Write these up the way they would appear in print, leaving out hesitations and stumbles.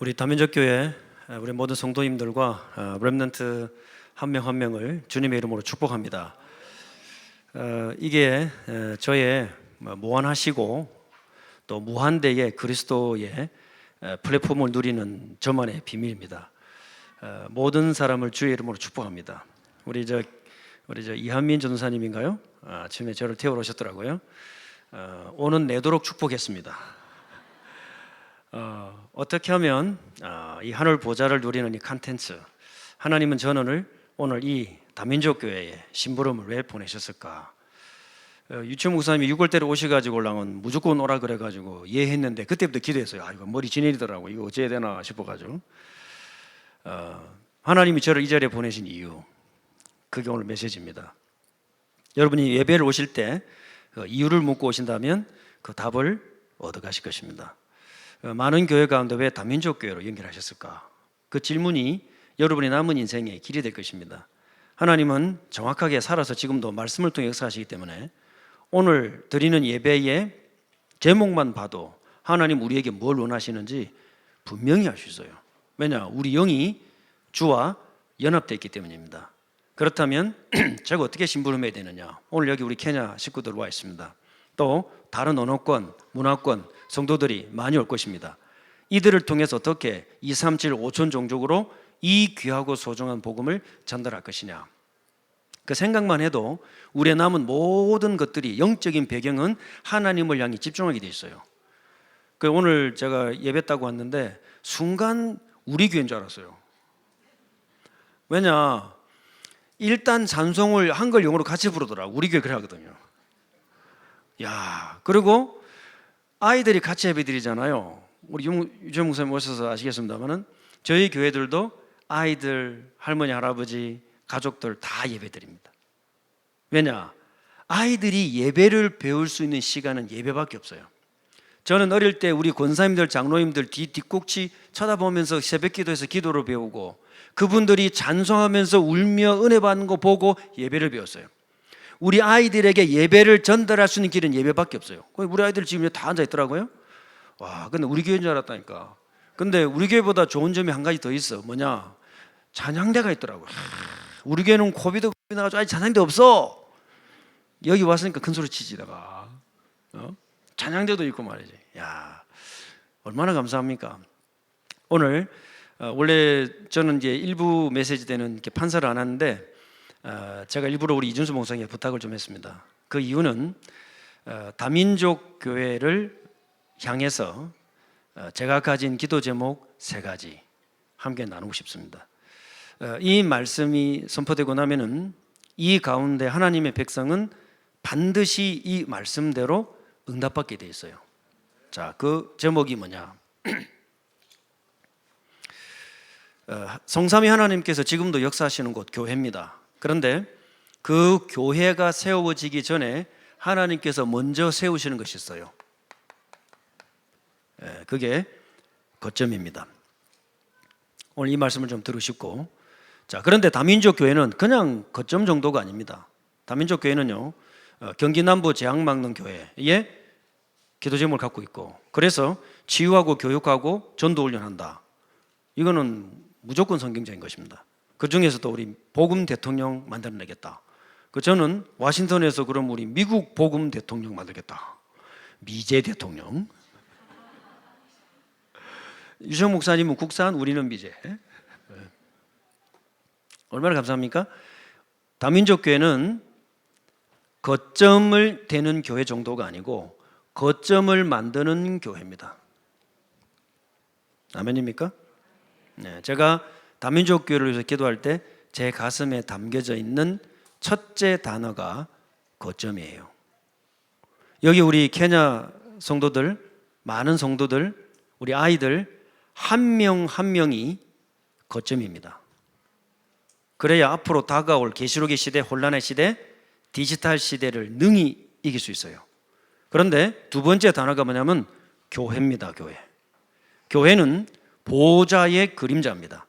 우리 다민족 교회 우리 모든 성도님들과 렘넌트 한 명 한 명을 주님의 이름으로 축복합니다. 이게 저의 무한하시고 또 무한대의 그리스도의 플랫폼을 누리는 저만의 비밀입니다. 모든 사람을 주의 이름으로 축복합니다. 우리 저 이한민 전도사님인가요? 아침에 저를 태우러 오셨더라고요. 오는 내도록 축복했습니다. 어떻게 하면 이 하늘 보좌를 누리는 이 컨텐츠, 하나님은 저는 오늘 이 다민족 교회에 심부름을 왜 보내셨을까? 유치원 목사님이 6월달에 오셔가지고 올라온 무조건 오라 그래가지고 예했는데 그때부터 기도했어요. 이거 머리 지내리더라고. 이거 어찌해야 되나 싶어가지고 하나님이 저를 이 자리에 보내신 이유, 그게 오늘 메시지입니다. 여러분이 예배를 오실 때 이유를 묻고 오신다면 그 답을 얻어가실 것입니다. 많은 교회 가운데 왜 다민족 교회로 연결하셨을까? 그 질문이 여러분의 남은 인생의 길이 될 것입니다. 하나님은 정확하게 살아서 지금도 말씀을 통해 역사하시기 때문에 오늘 드리는 예배의 제목만 봐도 하나님 우리에게 뭘 원하시는지 분명히 알 수 있어요. 왜냐? 우리 영이 주와 연합되어 있기 때문입니다. 그렇다면 제가 어떻게 심부름해야 되느냐? 오늘 여기 우리 케냐 식구들 와 있습니다. 또 다른 언어권, 문화권 성도들이 많이 올 것입니다. 이들을 통해서 어떻게 237, 5천 종족으로 이 귀하고 소중한 복음을 전달할 것이냐, 그 생각만 해도 우리의 남은 모든 것들이 영적인 배경은 하나님을 향해 집중하게 돼 있어요. 오늘 제가 예배했다고 왔는데 순간 우리 교회인 줄 알았어요. 왜냐, 일단 찬송을 한글 영어로 같이 부르더라고. 우리 교회 그래 하거든요. 야, 그리고 아이들이 같이 예배 드리잖아요. 우리 유정 목사님 오셔서 아시겠습니다만은 저희 교회들도 아이들, 할머니, 할아버지, 가족들 다 예배 드립니다. 왜냐? 아이들이 예배를 배울 수 있는 시간은 예배밖에 없어요. 저는 어릴 때 우리 권사님들, 장로님들 뒷꼭지 쳐다보면서 새벽 기도에서 기도를 배우고 그분들이 찬송하면서 울며 은혜 받는 거 보고 예배를 배웠어요. 우리 아이들에게 예배를 전달할 수 있는 길은 예배밖에 없어요. 우리 아이들 지금 다 앉아 있더라고요. 와, 근데 우리 교회인 줄 알았다니까. 근데 우리 교회보다 좋은 점이 한 가지 더 있어. 뭐냐? 찬양대가 있더라고요. 우리 교회는 코비드 나가지고 아직 찬양대 없어. 여기 왔으니까 큰 소리 치지다가 찬양대도 있고 말이지. 야, 얼마나 감사합니까? 오늘 원래 저는 이제 일부 메시지 때는 이렇게 판사를 안 하는데 제가 일부러 우리 이준수 목사님께 부탁을 좀 했습니다. 그 이유는 다민족 교회를 향해서 제가 가진 기도 제목 3가지 함께 나누고 싶습니다. 이 말씀이 선포되고 나면은 이 가운데 하나님의 백성은 반드시 이 말씀대로 응답받게 돼 있어요. 자, 그 제목이 뭐냐? 성삼위 하나님께서 지금도 역사하시는 곳 교회입니다. 그런데 그 교회가 세워지기 전에 하나님께서 먼저 세우시는 것이 있어요. 그게 거점입니다. 오늘 이 말씀을 좀 들으시고, 자, 그런데 다민족 교회는 그냥 거점 정도가 아닙니다. 다민족 교회는요, 경기 남부 재앙막는 교회에 기도 제목을 갖고 있고, 그래서 치유하고 교육하고 전도 훈련한다. 이거는 무조건 성경적인 것입니다. 그 중에서도 우리 복음 대통령 만들어내겠다. 저는 와싱턴에서 그럼 우리 미국 복음 대통령 만들겠다. 미제 대통령. 유정 목사님은 국산, 우리는 미제. 얼마나 감사합니까? 다민족 교회는 거점을 대는 교회 정도가 아니고 거점을 만드는 교회입니다. 아멘입니까? 네, 제가 다민족 교회를 위해서 기도할 때 제 가슴에 담겨져 있는 첫째 단어가 거점이에요. 여기 우리 케냐 성도들, 많은 성도들, 우리 아이들 한 명 한 명이 거점입니다. 그래야 앞으로 다가올 계시록의 시대, 혼란의 시대, 디지털 시대를 능히 이길 수 있어요. 그런데 두 번째 단어가 뭐냐면 교회입니다. 교회. 교회는 보좌의 그림자입니다.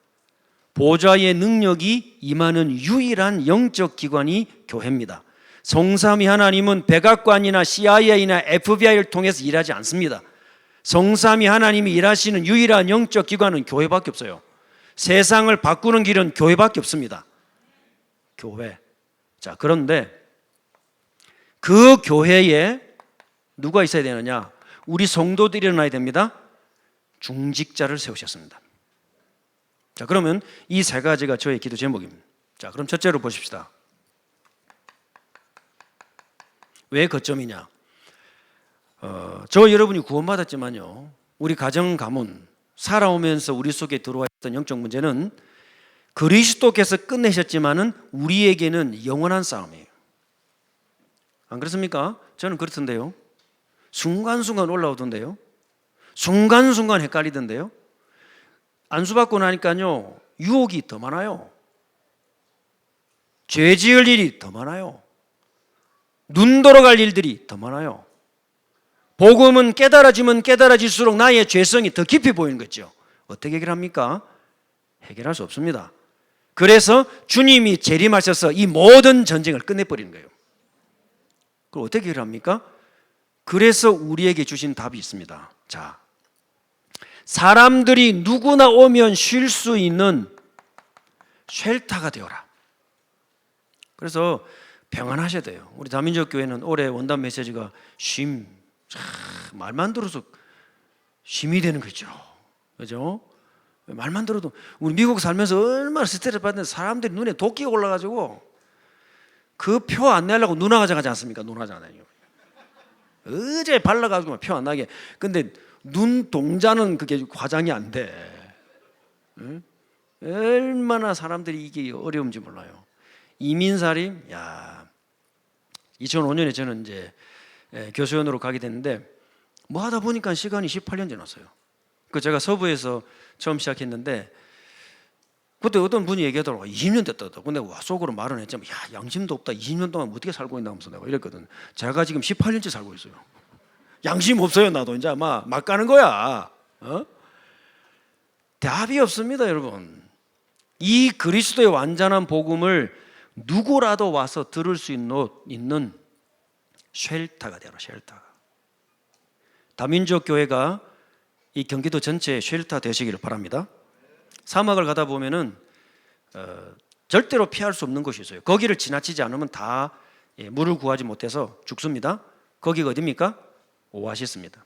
보좌의 능력이 임하는 유일한 영적 기관이 교회입니다. 성삼위 하나님은 백악관이나 CIA나 FBI를 통해서 일하지 않습니다. 성삼위 하나님이 일하시는 유일한 영적 기관은 교회밖에 없어요. 세상을 바꾸는 길은 교회밖에 없습니다. 교회. 자, 그런데 그 교회에 누가 있어야 되느냐? 우리 성도들이 일어나야 됩니다. 중직자를 세우셨습니다. 자, 그러면 이 세 가지가 저의 기도 제목입니다. 자, 그럼 첫째로 보십시다. 왜 거점이냐? 저 여러분이 구원받았지만요, 우리 가정 가문 살아오면서 우리 속에 들어와 있던 영적 문제는 그리스도께서 끝내셨지만은 우리에게는 영원한 싸움이에요. 안 그렇습니까? 저는 그렇던데요. 순간순간 올라오던데요. 순간순간 헷갈리던데요. 안수받고 나니까요, 유혹이 더 많아요. 죄 지을 일이 더 많아요. 눈 돌아갈 일들이 더 많아요. 복음은 깨달아지면 깨달아질수록 나의 죄성이 더 깊이 보이는 거죠. 어떻게 해결합니까? 해결할 수 없습니다. 그래서 주님이 재림하셔서 이 모든 전쟁을 끝내버리는 거예요. 그럼 어떻게 해결합니까? 그래서 우리에게 주신 답이 있습니다. 자, 사람들이 누구나 오면 쉴 수 있는 쉘터가 되어라. 그래서 평안하셔야 돼요. 우리 다민족 교회는 올해 원단 메시지가 쉼. 말만 들어서 쉼이 되는 거죠. 그죠? 말만 들어도 우리 미국 살면서 얼마나 스트레스 받는 사람들이 눈에 도끼가 올라가지고 그 표 안 내려고 눈화장 하지 않습니까? 눈화장이요. 어제 발라가지고 표 안 나게. 근데 눈 동자는 그게 화장이 안 돼. 응? 얼마나 사람들이 이게 어려운지 몰라요. 이민살림, 야, 2005년에 저는 이제 교수연으로 가게 됐는데 뭐 하다 보니까 시간이 18년 지났어요. 그 제가 서부에서 처음 시작했는데 그때 어떤 분이 얘기하더라고. 20년 됐다고. 근데 와 속으로 말은 했지만 야, 양심도 없다. 20년 동안 어떻게 살고 있나 하면서 내가 이랬거든. 제가 지금 18년째 살고 있어요. 양심 없어요. 나도 이제 막 가는 거야. 답이 없습니다, 여러분. 이 그리스도의 완전한 복음을 누구라도 와서 들을 수 있는 쉘터가 되라. 쉘터가. 다민족 교회가 이 경기도 전체에 쉘터 되시기를 바랍니다. 사막을 가다 보면은 절대로 피할 수 없는 곳이 있어요. 거기를 지나치지 않으면 다 물을 구하지 못해서 죽습니다. 거기가 어디입니까? 오아시스입니다.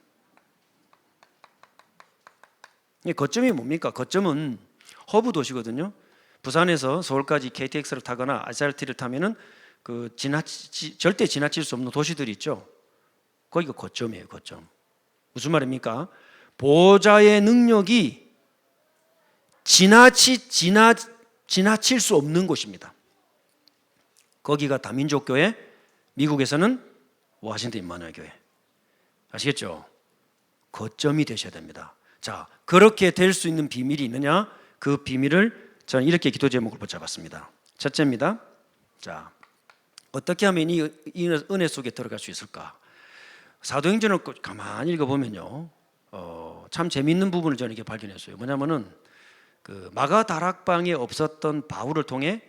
거점이 뭡니까? 거점은 허브 도시거든요. 부산에서 서울까지 KTX를 타거나 RRT를 타면은 절대 지나칠 수 없는 도시들이 있죠. 거기가 거점이에요. 거점. 무슨 말입니까? 보좌의 능력이 지나칠 수 없는 곳입니다. 거기가 다민족 교회, 미국에서는 워싱턴 임마누엘 교회. 아시겠죠? 거점이 되셔야 됩니다. 자, 그렇게 될 수 있는 비밀이 있느냐? 그 비밀을 저는 이렇게 기도 제목을 붙잡았습니다. 첫째입니다. 자, 어떻게 하면 이 은혜 속에 들어갈 수 있을까? 사도행전을 가만히 읽어보면요, 참 재미있는 부분을 저는 이렇게 발견했어요. 뭐냐면은 그 마가 다락방에 없었던 바울을 통해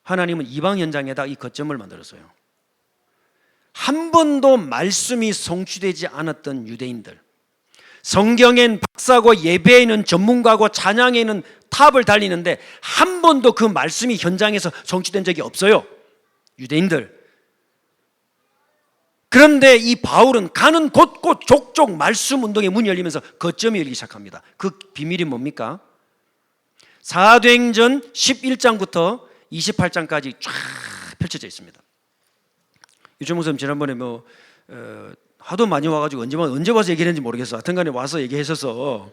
하나님은 이방 현장에다 이 거점을 만들었어요. 한 번도 말씀이 성취되지 않았던 유대인들, 성경엔 박사고 예배에는 전문가고 찬양에는 탑을 달리는데 한 번도 그 말씀이 현장에서 성취된 적이 없어요. 유대인들. 그런데 이 바울은 가는 곳곳 족족 말씀 운동의 문이 열리면서 거점이 열리기 시작합니다. 그 비밀이 뭡니까? 사도행전 11장부터 28장까지 쫙 펼쳐져 있습니다. 유철 목사님 지난번에 하도 많이 와가지고 언제 와서 얘기했는지 모르겠어. 하여튼간에 와서 얘기했어서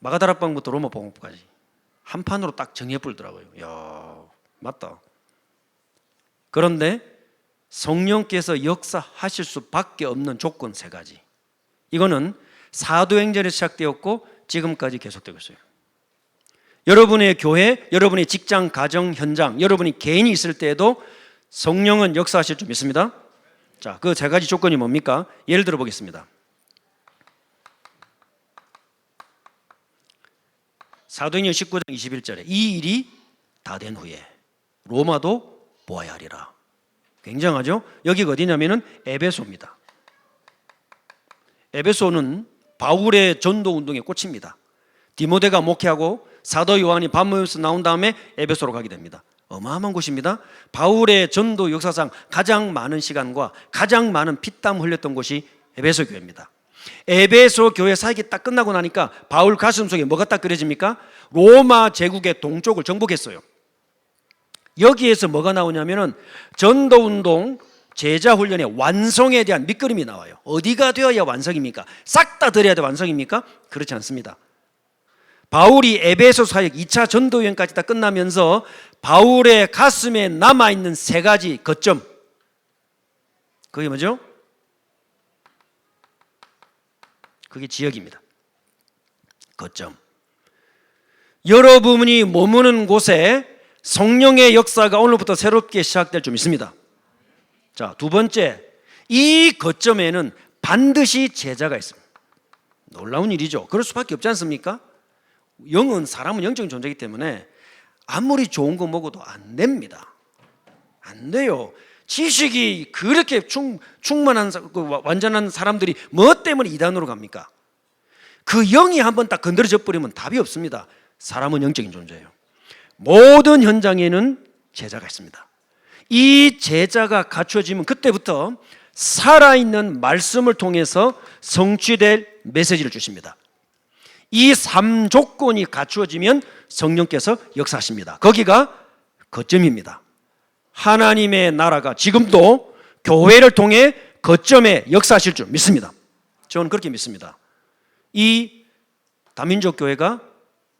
마가다락방부터 로마복음까지 한 판으로 딱 정리해 버리더라고요. 이야, 맞다. 그런데 성령께서 역사하실 수밖에 없는 조건 세 가지. 이거는 사도행전에 시작되었고 지금까지 계속되고 있어요. 여러분의 교회, 여러분의 직장, 가정, 현장, 여러분이 개인이 있을 때에도 성령은 역사하실 줄 믿습니다. 자, 그 세 가지 조건이 뭡니까? 예를 들어 보겠습니다. 사도행전 19장 21절에 이 일이 다 된 후에 로마도 보아야 하리라. 굉장하죠? 여기가 어디냐면은 에베소입니다. 에베소는 바울의 전도 운동의 꽃입니다. 디모데가 목회하고 사도 요한이 반모에서 나온 다음에 에베소로 가게 됩니다. 어마어마한 곳입니다. 바울의 전도 역사상 가장 많은 시간과 가장 많은 피땀 흘렸던 곳이 에베소 교회입니다. 에베소 교회 사역이 딱 끝나고 나니까 바울 가슴속에 뭐가 딱 그려집니까? 로마 제국의 동쪽을 정복했어요. 여기에서 뭐가 나오냐면은 전도운동 제자 훈련의 완성에 대한 밑그림이 나와요. 어디가 되어야 완성입니까? 싹 다 드려야 돼 완성입니까? 그렇지 않습니다. 바울이 에베소 사역 2차 전도 여행까지 다 끝나면서 바울의 가슴에 남아있는 세 가지 거점, 그게 뭐죠? 그게 지역입니다. 거점. 여러분이 머무는 곳에 성령의 역사가 오늘부터 새롭게 시작될 좀 있습니다. 자, 두 번째, 이 거점에는 반드시 제자가 있습니다. 놀라운 일이죠. 그럴 수밖에 없지 않습니까? 사람은 영적인 존재이기 때문에 아무리 좋은 거 먹어도 안 됩니다. 안 돼요. 지식이 그렇게 충만한 완전한 사람들이 뭐 때문에 이단으로 갑니까? 그 영이 한번 딱 건드려져 버리면 답이 없습니다. 사람은 영적인 존재예요. 모든 현장에는 제자가 있습니다. 이 제자가 갖춰지면 그때부터 살아있는 말씀을 통해서 성취될 메시지를 주십니다. 이 3조건이 갖추어지면 성령께서 역사하십니다. 거기가 거점입니다. 하나님의 나라가 지금도 교회를 통해 거점에 역사하실 줄 믿습니다. 저는 그렇게 믿습니다. 이 다민족 교회가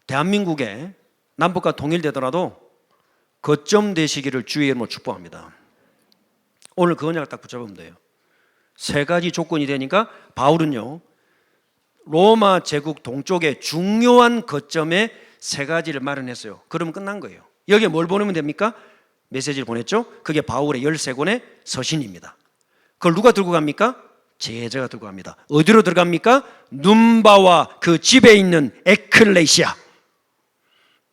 대한민국에 남북과 통일되더라도 거점 되시기를 주의 이름으로 축복합니다. 오늘 그 언약을 딱 붙잡으면 돼요. 세 가지 조건이 되니까 바울은요, 로마 제국 동쪽의 중요한 거점에 세 가지를 마련했어요. 그러면 끝난 거예요. 여기에 뭘 보내면 됩니까? 메시지를 보냈죠. 그게 바울의 13권의 서신입니다. 그걸 누가 들고 갑니까? 제자가 들고 갑니다. 어디로 들어갑니까? 눈바와 그 집에 있는 에클레시아,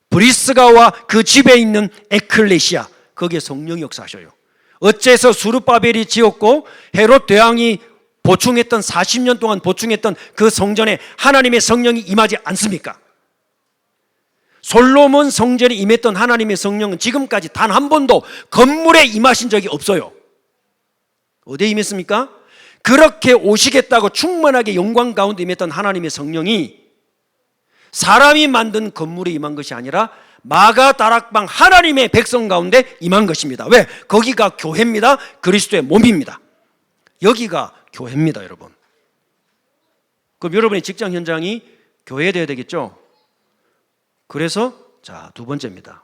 브리스가와 그 집에 있는 에클레시아, 거기에 성령이 역사하셔요. 어째서 수르바벨이 지었고 헤롯 대왕이 보충했던 40년 동안 보충했던 그 성전에 하나님의 성령이 임하지 않습니까? 솔로몬 성전에 임했던 하나님의 성령은 지금까지 단 한 번도 건물에 임하신 적이 없어요. 어디에 임했습니까? 그렇게 오시겠다고 충만하게 영광 가운데 임했던 하나님의 성령이 사람이 만든 건물에 임한 것이 아니라 마가 다락방 하나님의 백성 가운데 임한 것입니다. 왜? 거기가 교회입니다. 그리스도의 몸입니다. 여기가 교회입니다, 여러분. 그럼 여러분의 직장 현장이 교회 되어야 되겠죠? 그래서 자, 두 번째입니다.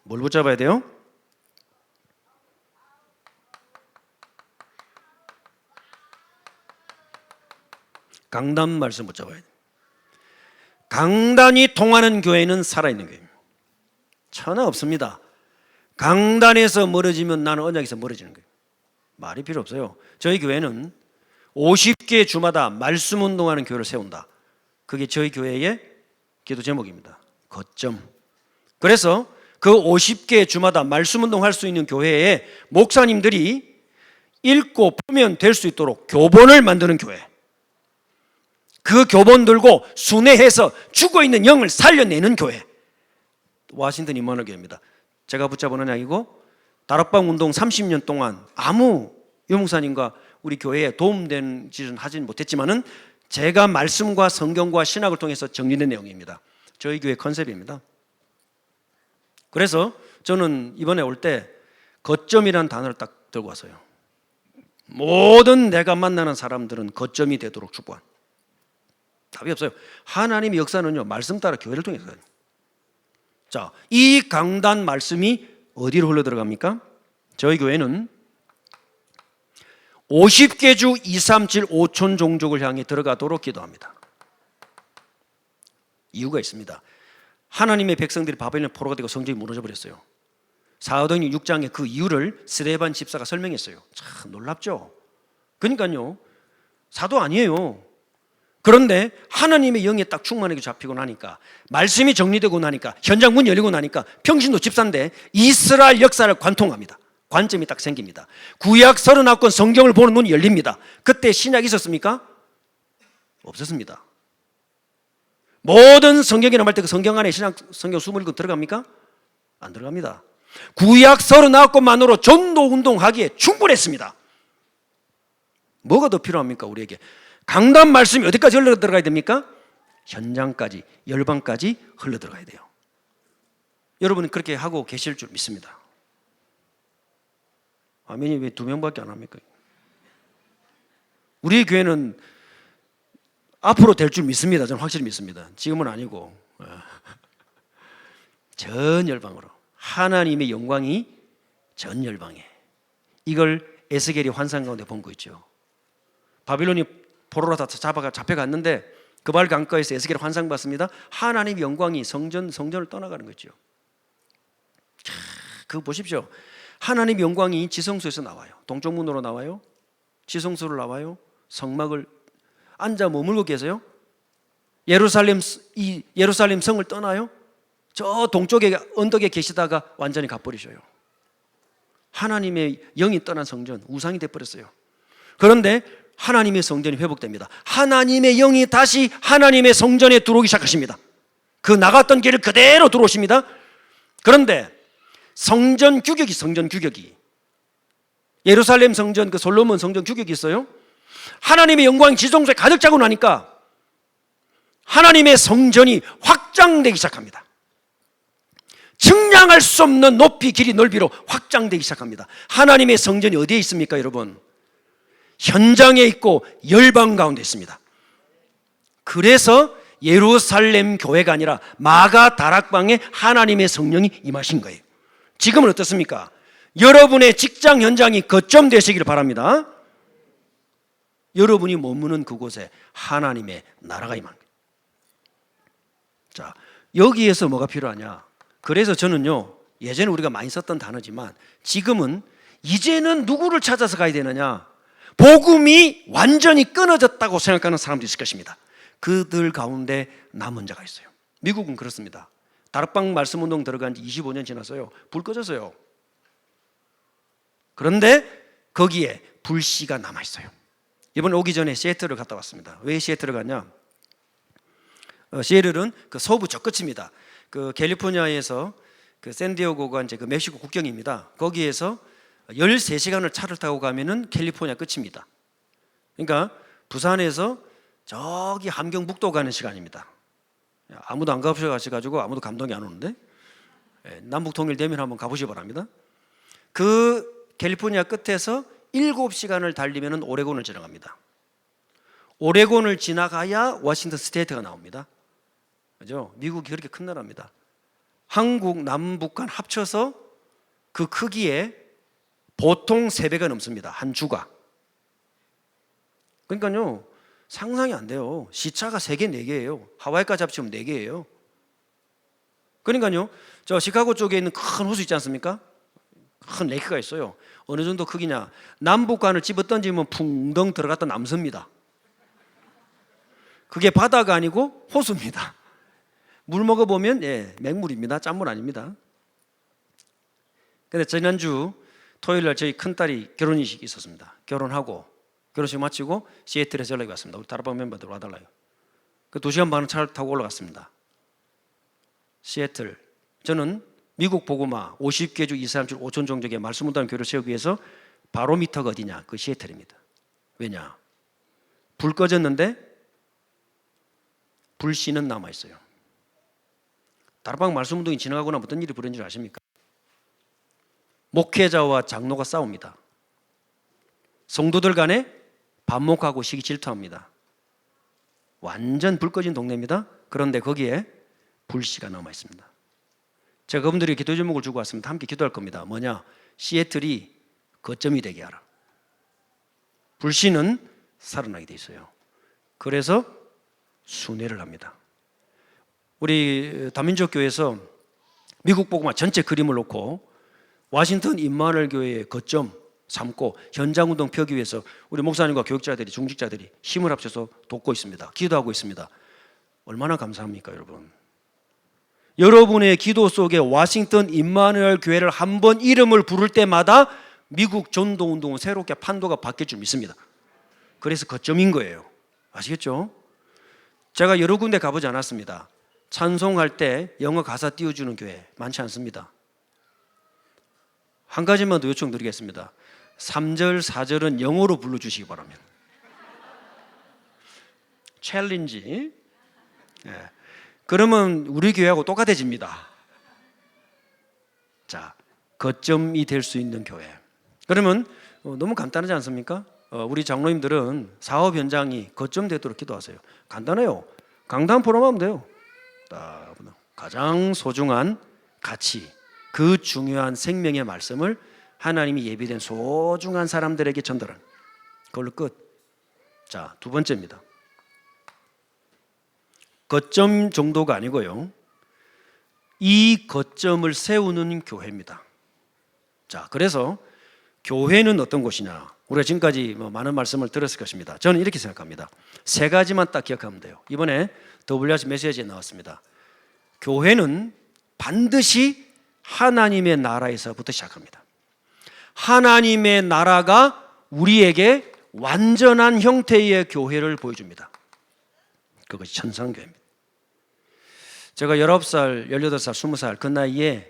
뭘 붙잡아야 돼요? 강단 말씀 붙잡아야 돼요. 강단이 통하는 교회는 살아있는 교회입니다. 천하 없습니다. 강단에서 멀어지면 나는 언약에서 멀어지는 거예요. 말이 필요 없어요. 저희 교회는 50개 주마다 말씀 운동하는 교회를 세운다. 그게 저희 교회의 기도 제목입니다. 거점. 그래서 그 50개 주마다 말씀 운동할 수 있는 교회에 목사님들이 읽고 보면 될 수 있도록 교본을 만드는 교회. 그 교본 들고 순회해서 죽어있는 영을 살려내는 교회. 워싱턴 임마누엘 교회입니다. 제가 붙잡은 언약이고 다락방 운동 30년 동안 아무 유목사님과 우리 교회에 도움된 짓은 하진 못했지만은 제가 말씀과 성경과 신학을 통해서 정리된 내용입니다. 저희 교회 컨셉입니다. 그래서 저는 이번에 올 때 거점이라는 단어를 딱 들고 왔어요. 모든 내가 만나는 사람들은 거점이 되도록 축복한. 답이 없어요. 하나님의 역사는요, 말씀 따라 교회를 통해서요. 자, 이 강단 말씀이 어디로 흘러 들어갑니까? 저희 교회는 50개 주 237 5천 종족을 향해 들어가도록 기도합니다. 이유가 있습니다. 하나님의 백성들이 바벨론 포로가 되고 성전이 무너져 버렸어요. 사도행전 6장에 그 이유를 스데반 집사가 설명했어요. 참 놀랍죠? 그러니까요, 사도 아니에요. 그런데 하나님의 영에 딱 충만하게 잡히고 나니까, 말씀이 정리되고 나니까, 현장 문 열리고 나니까 평신도 집사인데 이스라엘 역사를 관통합니다. 관점이 딱 생깁니다. 구약 39권 성경을 보는 눈이 열립니다. 그때 신약이 있었습니까? 없었습니다. 모든 성경이 나올 때 그 성경 안에 신약 성경 20권 들어갑니까? 안 들어갑니다. 구약 39권만으로 전도 운동하기에 충분했습니다. 뭐가 더 필요합니까? 우리에게 강단 말씀이 어디까지 흘러 들어가야 됩니까? 현장까지, 열방까지 흘러 들어가야 돼요. 여러분은 그렇게 하고 계실 줄 믿습니다. 아멘이 왜 2명밖에 안 합니까? 우리 교회는 앞으로 될 줄 믿습니다. 저는 확실히 믿습니다. 지금은 아니고 전 열방으로 하나님의 영광이 전 열방에, 이걸 에스겔이 환상 가운데 본 거 있죠. 바빌론이 포로로 다 잡혀갔는데 그 발 강가에서 에스겔이 환상 봤습니다. 하나님의 영광이 성전을 떠나가는 거죠. 그거 보십시오. 하나님의 영광이 지성소에서 나와요. 동쪽 문으로 나와요. 지성소로 나와요. 성막을 앉아 머물고 계세요. 예루살렘 성을 떠나요. 저 동쪽에 언덕에 계시다가 완전히 가버리셔요. 하나님의 영이 떠난 성전, 우상이 돼버렸어요. 그런데 하나님의 성전이 회복됩니다. 하나님의 영이 다시 하나님의 성전에 들어오기 시작하십니다. 그 나갔던 길을 그대로 들어오십니다. 그런데 성전 규격이 예루살렘 성전, 그 솔로몬 성전 규격이 있어요. 하나님의 영광이 지성소에 가득 차고 나니까 하나님의 성전이 확장되기 시작합니다. 측량할 수 없는 높이, 길이, 넓이로 확장되기 시작합니다. 하나님의 성전이 어디에 있습니까, 여러분? 현장에 있고 열방 가운데 있습니다. 그래서 예루살렘 교회가 아니라 마가 다락방에 하나님의 성령이 임하신 거예요. 지금은 어떻습니까? 여러분의 직장 현장이 거점 되시기를 바랍니다. 여러분이 머무는 그곳에 하나님의 나라가 임한 거예요. 자, 여기에서 뭐가 필요하냐? 그래서 저는요, 예전에 우리가 많이 썼던 단어지만 지금은 이제는 누구를 찾아서 가야 되느냐? 복음이 완전히 끊어졌다고 생각하는 사람도 있을 것입니다. 그들 가운데 남은 자가 있어요. 미국은 그렇습니다. 다락방 말씀운동 들어간 지 25년 지났어요. 불 꺼졌어요. 그런데 거기에 불씨가 남아있어요. 이번에 오기 전에 시애틀을 갔다 왔습니다. 왜 시애틀을 갔냐? 시애틀은 그 서부 저 끝입니다. 그 캘리포니아에서 그 샌디에고가 이제 그 멕시코 국경입니다. 거기에서 13시간을 차를 타고 가면은 캘리포니아 끝입니다. 그러니까 부산에서 저기 함경북도 가는 시간입니다. 아무도 안 가보셔가지고 아무도 감동이 안 오는데, 남북 통일되면 한번 가보시기 바랍니다. 그 캘리포니아 끝에서 7시간을 달리면 오레곤을 지나갑니다. 오레곤을 지나가야 워싱턴 스테이트가 나옵니다. 그죠? 미국이 그렇게 큰 나라입니다. 한국, 남북 간 합쳐서 그 크기에 보통 3배가 넘습니다. 한 주가. 그러니까요, 상상이 안 돼요. 시차가 3개, 4개예요. 하와이까지 합치면 4개예요. 그러니까요, 저 시카고 쪽에 있는 큰 호수 있지 않습니까? 큰 레이크가 있어요. 어느 정도 크기냐? 남북간을 집어 던지면 풍덩 들어갔다 남습니다. 그게 바다가 아니고 호수입니다. 물 먹어보면 맹물입니다. 짠물 아닙니다. 근데 지난주 토요일날 저희 큰딸이 결혼식이 있었습니다. 결혼하고 결혼식 마치고 시애틀에서 연락이 왔습니다. 우리 다락방 멤버들 와달라요. 그 2시간 반 차를 타고 올라갔습니다. 시애틀. 저는 미국 복음화 50개 주 이스라엘 줄 5천 종족의 말씀 운동 교회를 세우기 위해서 바로미터가 어디냐? 그 시애틀입니다. 왜냐? 불 꺼졌는데 불씨는 남아있어요. 다락방 말씀 운동이 지나가고 나면 어떤 일이 벌어진 줄 아십니까? 목회자와 장로가 싸웁니다. 성도들 간에 반목하고 시기 질투합니다. 완전 불 꺼진 동네입니다. 그런데 거기에 불씨가 남아있습니다. 제가 그분들이 기도 제목을 주고 왔습니다. 함께 기도할 겁니다. 뭐냐? 시애틀이 거점이 되게 하라. 불씨는 살아나게 돼 있어요. 그래서 순회를 합니다. 우리 다민족교회에서 미국 복음화 전체 그림을 놓고 워싱턴 임마누엘 교회의 거점 삼고 현장운동 펴기 위해서 우리 목사님과 교육자들이, 중직자들이 힘을 합쳐서 돕고 있습니다. 기도하고 있습니다. 얼마나 감사합니까, 여러분? 여러분의 기도 속에 워싱턴 임마누엘 교회를 한번 이름을 부를 때마다 미국 전도운동은 새롭게 판도가 바뀔 줄 믿습니다. 그래서 거점인 거예요. 아시겠죠? 제가 여러 군데 가보지 않았습니다. 찬송할 때 영어 가사 띄워주는 교회 많지 않습니다. 한 가지만 더 요청드리겠습니다. 3절, 4절은 영어로 불러주시기 바랍니다. 챌린지. 네. 그러면 우리 교회하고 똑같아집니다. 자, 거점이 될 수 있는 교회. 그러면 너무 간단하지 않습니까? 우리 장로님들은 사업 현장이 거점 되도록 기도하세요. 간단해요. 강단 포럼하면 돼요. 가장 소중한 가치, 그 중요한 생명의 말씀을 하나님이 예비된 소중한 사람들에게 전달하는 그걸로 끝. 자, 두 번째입니다. 거점 정도가 아니고요, 이 거점을 세우는 교회입니다. 자, 그래서 교회는 어떤 곳이냐? 우리가 지금까지 많은 말씀을 들었을 것입니다. 저는 이렇게 생각합니다. 세 가지만 딱 기억하면 돼요. 이번에 WRC 메시지에 나왔습니다. 교회는 반드시 하나님의 나라에서부터 시작합니다. 하나님의 나라가 우리에게 완전한 형태의 교회를 보여줍니다. 그것이 천상교회입니다. 제가 19살, 18살, 20살 그 나이에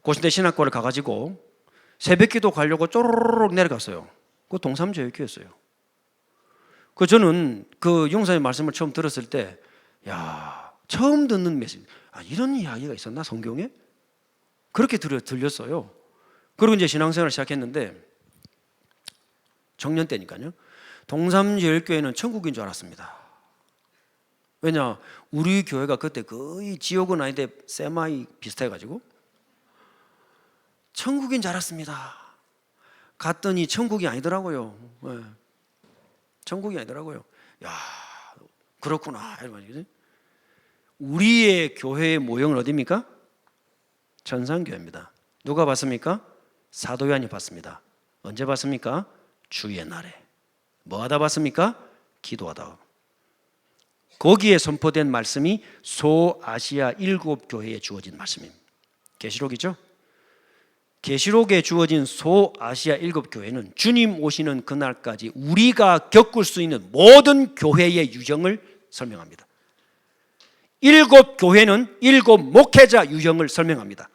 고신대 신학교를 가가지고 새벽기도 가려고 쪼르륵 내려갔어요. 그 동삼제일교회였어요. 저는 그 용사의 말씀을 처음 들었을 때, 야, 처음 듣는 메시지. 이런 이야기가 있었나 성경에? 그렇게 들렸어요. 그리고 이제 신앙생활을 시작했는데 청년 때니까요. 동삼제일교회는 천국인 줄 알았습니다. 왜냐, 우리 교회가 그때 거의 지옥은 아닌데 세마이 비슷해가지고 천국인 줄 알았습니다. 갔더니 천국이 아니더라고요. 네. 천국이 아니더라고요. 야, 그렇구나. 우리의 교회의 모형은 어디입니까? 천상교회입니다. 누가 봤습니까? 사도 요한이 봤습니다. 언제 봤습니까? 주의 날에. 뭐 하다 봤습니까? 기도하다. 거기에 선포된 말씀이 소아시아 7교회에 주어진 말씀입니다. 계시록이죠? 계시록에 주어진 소아시아 7교회는 주님 오시는 그날까지 우리가 겪을 수 있는 모든 교회의 유형을 설명합니다. 7교회는 7 목회자 유형을 설명합니다.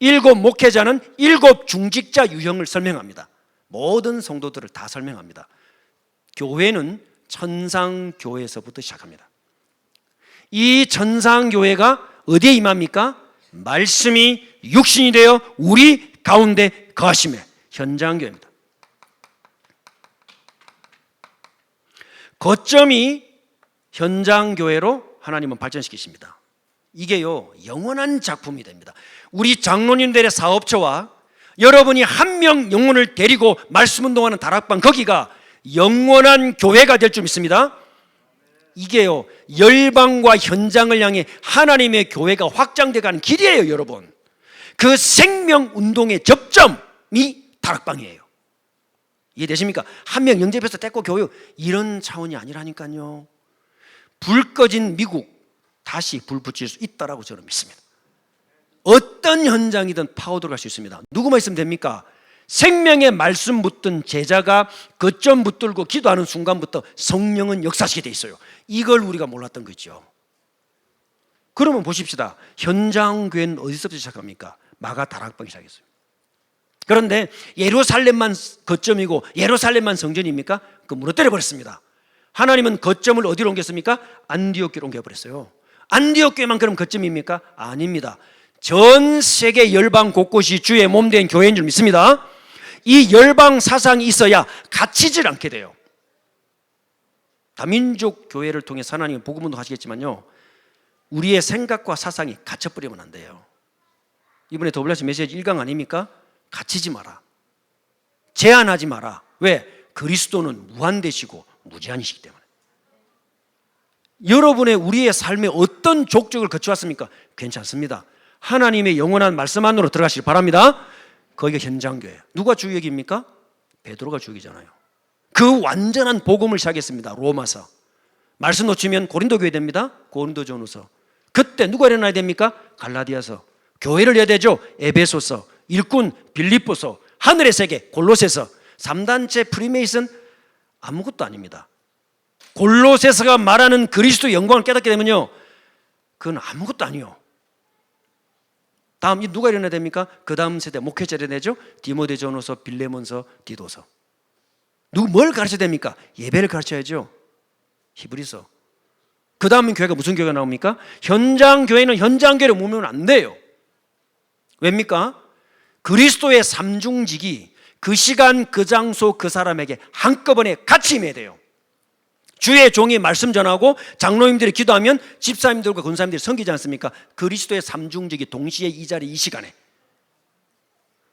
7 목회자는 7 중직자 유형을 설명합니다. 모든 성도들을 다 설명합니다. 교회는 천상교회에서부터 시작합니다. 이 천상교회가 어디에 임합니까? 말씀이 육신이 되어 우리 가운데 거하심에 현장교회입니다. 거점이 현장교회로 하나님은 발전시키십니다. 이게요, 영원한 작품이 됩니다. 우리 장로님들의 사업처와 여러분이 한 명 영혼을 데리고 말씀 운동하는 다락방, 거기가 영원한 교회가 될 줄 믿습니다. 이게요, 열방과 현장을 향해 하나님의 교회가 확장되어가는 길이에요. 여러분, 그 생명운동의 접점이 다락방이에요. 이해되십니까? 한 명 영접해서 데리고 교육, 이런 차원이 아니라니까요. 불 꺼진 미국 다시 불 붙일 수 있다라고 저는 믿습니다. 어떤 현장이든 파고들어갈 수 있습니다. 누구만 있으면 됩니까? 생명의 말씀 붙든 제자가 거점 붙들고 기도하는 순간부터 성령은 역사하시게 돼 있어요. 이걸 우리가 몰랐던 거죠. 그러면 보십시다. 현장교회는 어디서부터 시작합니까? 마가 다락방이 시작했어요. 그런데 예루살렘만 거점이고 예루살렘만 성전입니까? 그 무너뜨려 버렸습니다. 하나님은 거점을 어디로 옮겼습니까? 안디옥 교회로 옮겨버렸어요. 안디옥 교회만 그럼 거점입니까? 아닙니다. 전 세계 열방 곳곳이 주의 몸된 교회인 줄 믿습니다. 이 열방 사상이 있어야 갇히질 않게 돼요. 다민족 교회를 통해 하나님은 복음운동 하시겠지만요, 우리의 생각과 사상이 갇혀버리면 안 돼요. 이번에 WRC 메시지 1강 아닙니까? 갇히지 마라, 제한하지 마라. 왜? 그리스도는 무한되시고 무제한이시기 때문에. 여러분의 우리의 삶에 어떤 족적을 거쳐왔습니까? 괜찮습니다. 하나님의 영원한 말씀 안으로 들어가시길 바랍니다. 거기가 현장교회예요. 누가 주역입니까? 베드로가 주역이잖아요. 그 완전한 복음을 시작했습니다. 로마서. 말씀 놓치면 고린도 교회 됩니다. 고린도전후서. 그때 누가 일어나야 됩니까? 갈라디아서, 교회를 해야 되죠. 에베소서, 일꾼, 빌립보서, 하늘의 세계, 골로새서. 3단체 프리메이슨 아무것도 아닙니다. 골로새서가 말하는 그리스도 영광을 깨닫게 되면요, 그건 아무것도 아니요. 다음 누가 일어나야 됩니까? 그 다음 세대 목회자를 내죠. 디모데전후서, 빌레몬서, 디도서. 누구 뭘 가르쳐야 됩니까? 예배를 가르쳐야죠. 히브리서. 그 다음은 교회가 무슨 교회가 나옵니까? 현장 교회는 현장 교회를 모으면 안 돼요. 왜입니까? 그리스도의 삼중직이 그 시간 그 장소 그 사람에게 한꺼번에 같이 임해야 돼요. 주의 종이 말씀 전하고 장로님들이 기도하면 집사님들과 권사님들이 섬기지 않습니까? 그리스도의 삼중직이 동시에 이 자리 이 시간에.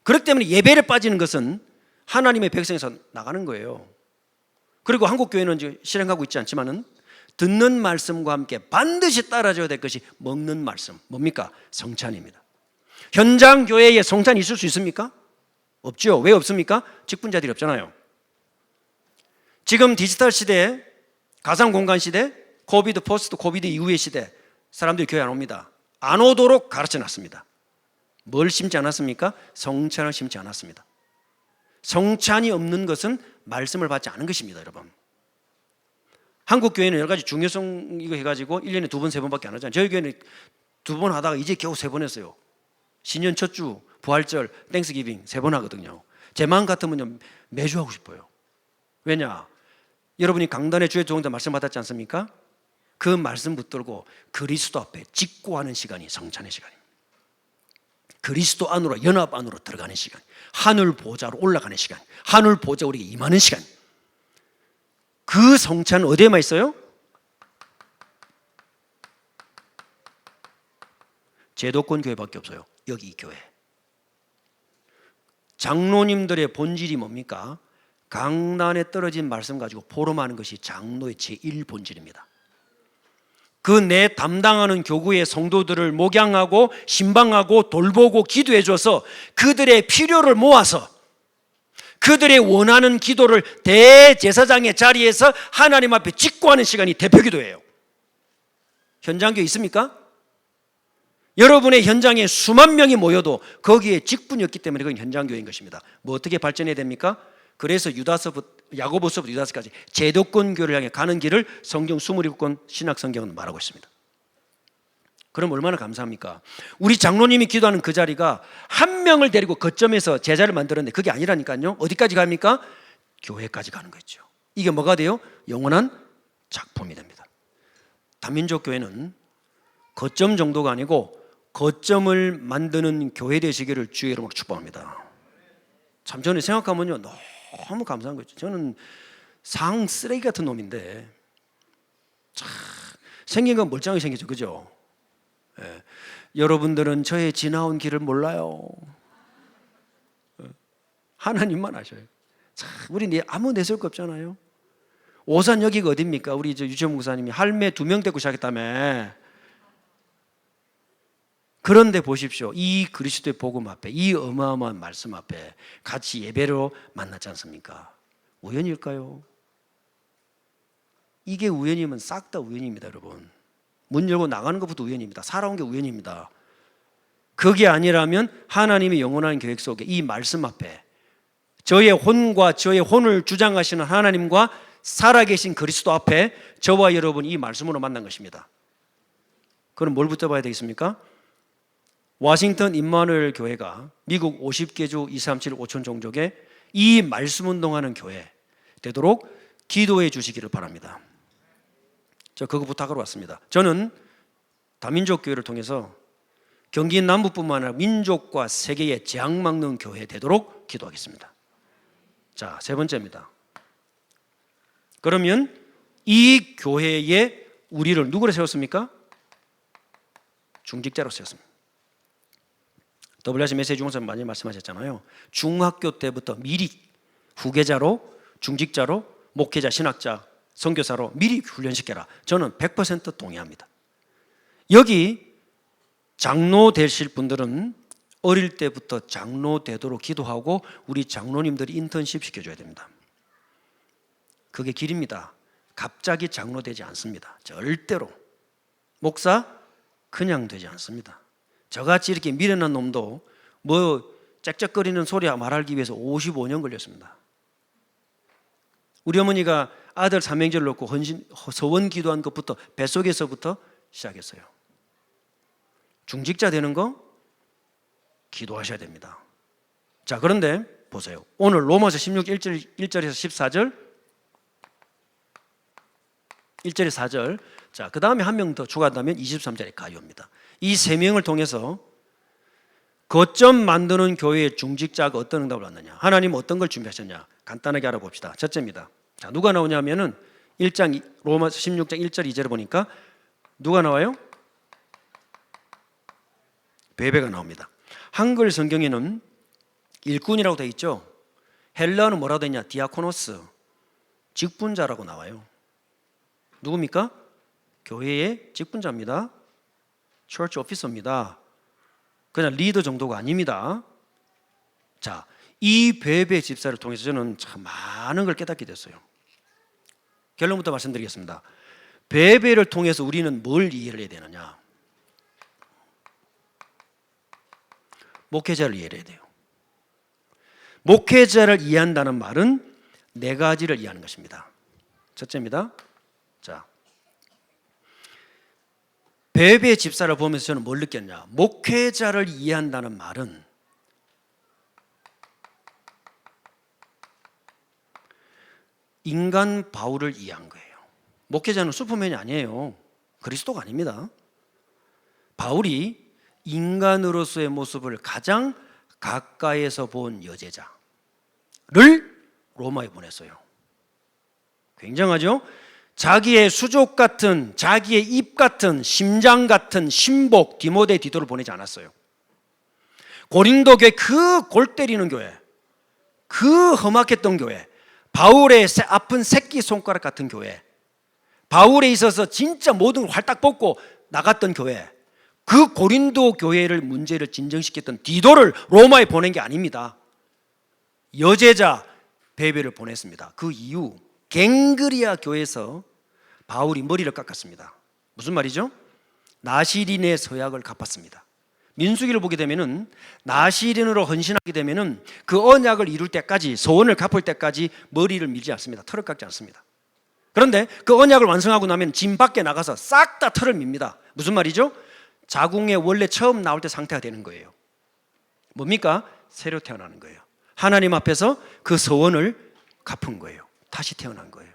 그렇기 때문에 예배를 빠지는 것은 하나님의 백성에서 나가는 거예요. 그리고 한국 교회는 이제 실행하고 있지 않지만은 듣는 말씀과 함께 반드시 따라줘야 될 것이 먹는 말씀. 뭡니까? 성찬입니다. 현장 교회에 성찬이 있을 수 있습니까? 없죠. 왜 없습니까? 직분자들이 없잖아요. 지금 디지털 시대, 가상 공간 시대, 코비드 포스트 코비드 이후의 시대, 사람들이 교회 안 옵니다. 안 오도록 가르쳐 놨습니다. 뭘 심지 않았습니까? 성찬을 심지 않았습니다. 성찬이 없는 것은 말씀을 받지 않은 것입니다, 여러분. 한국 교회는 여러 가지 중요성 이거 해가지고 1년에 2번, 3번밖에 안 하잖아요. 저희 교회는 2번 하다가 이제 겨우 3번 했어요. 신년 첫 주, 부활절, 땡스기빙 3번 하거든요. 제 마음 같으면 매주 하고 싶어요. 왜냐? 여러분이 강단에 주의 종자 말씀 받았지 않습니까? 그 말씀 붙들고 그리스도 앞에 직고하는 시간이 성찬의 시간입니다. 그리스도 안으로, 연합 안으로 들어가는 시간, 하늘 보좌로 올라가는 시간, 하늘 보좌 우리에게 임하는 시간. 그 성찬은 어디에만 있어요? 제도권 교회밖에 없어요. 여기 이 교회. 장로님들의 본질이 뭡니까? 강단에 떨어진 말씀 가지고 포럼하는 것이 장로의 제1 본질입니다. 그 내 담당하는 교구의 성도들을 목양하고 신방하고 돌보고 기도해 줘서 그들의 필요를 모아서 그들의 원하는 기도를 대제사장의 자리에서 하나님 앞에 직고하는 시간이 대표기도예요. 현장교회 있습니까? 여러분의 현장에 수만 명이 모여도 거기에 직분이 없기 때문에 그건 현장교회인 것입니다. 뭐 어떻게 발전해야 됩니까? 그래서 야고보서부터 유다서까지 제도권 교회를 향해 가는 길을 성경 27권 신약성경은 말하고 있습니다. 그럼 얼마나 감사합니까? 우리 장로님이 기도하는 그 자리가 한 명을 데리고 거점에서 제자를 만들었는데 그게 아니라니까요. 어디까지 갑니까? 교회까지 가는 거죠. 이게 뭐가 돼요? 영원한 작품이 됩니다. 다민족 교회는 거점 정도가 아니고 거점을 만드는 교회 되시기를 주의 이름으로 축복합니다. 참 저는 생각하면요 너무 감사한 거죠. 저는 상 쓰레기 같은 놈인데 참 생긴 건 멀쩡하게 생기죠, 그죠? 예. 여러분들은 저의 지나온 길을 몰라요. 하나님만 아셔요. 참 우리 아무 내세울 거 없잖아요. 오산 여기가 어딥니까? 우리 유지영 목사님이 할매 2명 데리고 시작했다며. 그런데 보십시오. 이 그리스도의 복음 앞에, 이 어마어마한 말씀 앞에 같이 예배로 만났지 않습니까? 우연일까요? 이게 우연이면 싹 다 우연입니다, 여러분. 문 열고 나가는 것부터 우연입니다. 살아온 게 우연입니다. 그게 아니라면 하나님의 영원한 계획 속에 이 말씀 앞에 저의 혼과 저의 혼을 주장하시는 하나님과 살아계신 그리스도 앞에 저와 여러분이 이 말씀으로 만난 것입니다. 그럼 뭘 붙잡아야 되겠습니까? 워싱턴 임마누엘 교회가 미국 50개주 237 5천 종족에 이 말씀 운동하는 교회 되도록 기도해 주시기를 바랍니다. 저 그거 부탁하러 왔습니다. 저는 다민족 교회를 통해서 경기 남부뿐만 아니라 민족과 세계에 재앙 막는 교회 되도록 기도하겠습니다. 자, 세 번째입니다. 그러면 이 교회에 우리를 누구로 세웠습니까? 중직자로 세웠습니다. WRC 메시지 중에서 많이 말씀하셨잖아요. 중학교 때부터 미리 후계자로, 중직자로, 목회자, 신학자, 선교사로 미리 훈련시켜라. 저는 100% 동의합니다. 여기 장로 되실 분들은 어릴 때부터 장로 되도록 기도하고 우리 장로님들이 인턴십 시켜줘야 됩니다. 그게 길입니다. 갑자기 장로 되지 않습니다. 절대로. 목사 그냥 되지 않습니다. 저같이 이렇게 미련한 놈도 뭐 짹짹거리는 소리 말하기 위해서 55년 걸렸습니다. 우리 어머니가 아들 삼형제를 놓고 서원 기도한 것부터 뱃속에서부터 시작했어요. 중직자 되는 거 기도하셔야 됩니다. 자, 그런데 보세요. 오늘 로마서 16 1절에서 14절 1절에 4절. 자, 그 다음에 한 명 더 추가한다면 23절에 가요입니다. 이 세 명을 통해서 거점 만드는 교회의 중직자가 어떤 응답을 받느냐, 하나님은 어떤 걸 준비하셨냐, 간단하게 알아봅시다. 첫째입니다. 자, 누가 나오냐면은 1장 로마서 16장 1절 2절을 보니까 누가 나와요? 베베가 나옵니다. 한글 성경에는 일꾼이라고 되어 있죠. 헬라어는 뭐라고 되어 있냐? 디아코노스, 직분자라고 나와요. 누굽니까? 교회의 직분자입니다. 처치 오피서입니다. 그냥 리더 정도가 아닙니다. 자, 이 베베 집사를 통해서 저는 참 많은 걸 깨닫게 됐어요. 결론부터 말씀드리겠습니다. 베베를 통해서 우리는 뭘 이해를 해야 되느냐? 목회자를 이해해야 돼요. 목회자를 이해한다는 말은 네 가지를 이해하는 것입니다. 첫째입니다. 자, 베베 집사를 보면서 저는 뭘 느꼈냐? 목회자를 이해한다는 말은 인간 바울을 이해한 거예요. 목회자는 슈퍼맨이 아니에요. 그리스도가 아닙니다. 바울이 인간으로서의 모습을 가장 가까이에서 본 여제자를 로마에 보냈어요. 굉장하죠? 자기의 수족 같은, 자기의 입 같은, 심장 같은 신복 디모데 디도를 보내지 않았어요. 고린도 교회, 그 골 때리는 교회, 그 험악했던 교회, 바울의 아픈 새끼 손가락 같은 교회, 바울에 있어서 진짜 모든 걸 활딱 벗고 나갔던 교회, 그 고린도 교회를 문제를 진정시켰던 디도를 로마에 보낸 게 아닙니다. 여제자 베베를 보냈습니다. 그 이유, 갱그리아 교회에서 바울이 머리를 깎았습니다. 무슨 말이죠? 나시린의 서약을 갚았습니다. 민수기를 보게 되면은 나시린으로 헌신하게 되면은 그 언약을 이룰 때까지, 소원을 갚을 때까지 머리를 밀지 않습니다. 털을 깎지 않습니다. 그런데 그 언약을 완성하고 나면 진 밖에 나가서 싹 다 털을 밉니다. 무슨 말이죠? 자궁에 원래 처음 나올 때 상태가 되는 거예요. 뭡니까? 새로 태어나는 거예요. 하나님 앞에서 그 소원을 갚은 거예요. 다시 태어난 거예요.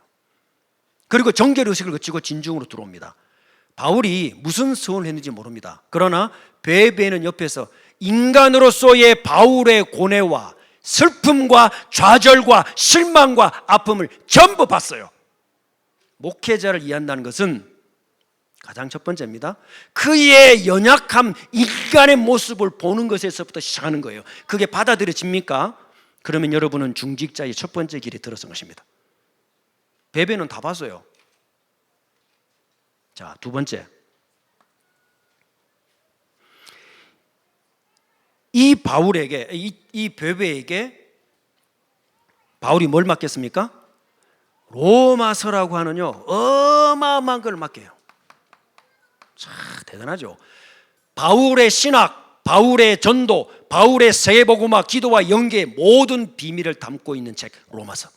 그리고 정결의식을 거치고 진중으로 들어옵니다. 바울이 무슨 소원을 했는지 모릅니다. 그러나 베베는 옆에서 인간으로서의 바울의 고뇌와 슬픔과 좌절과 실망과 아픔을 전부 봤어요. 목회자를 이해한다는 것은 가장 첫 번째입니다. 그의 연약함, 인간의 모습을 보는 것에서부터 시작하는 거예요. 그게 받아들여집니까? 그러면 여러분은 중직자의 첫 번째 길에 들어선 것입니다. 베베는 다 봤어요. 자, 두 번째. 이 바울에게, 이 베베에게 바울이 뭘 맡겼습니까? 로마서라고 하는요, 어마어마한 걸 맡겨요. 참 대단하죠. 바울의 신학, 바울의 전도, 바울의 세계복음화, 기도와 연계의 모든 비밀을 담고 있는 책 로마서.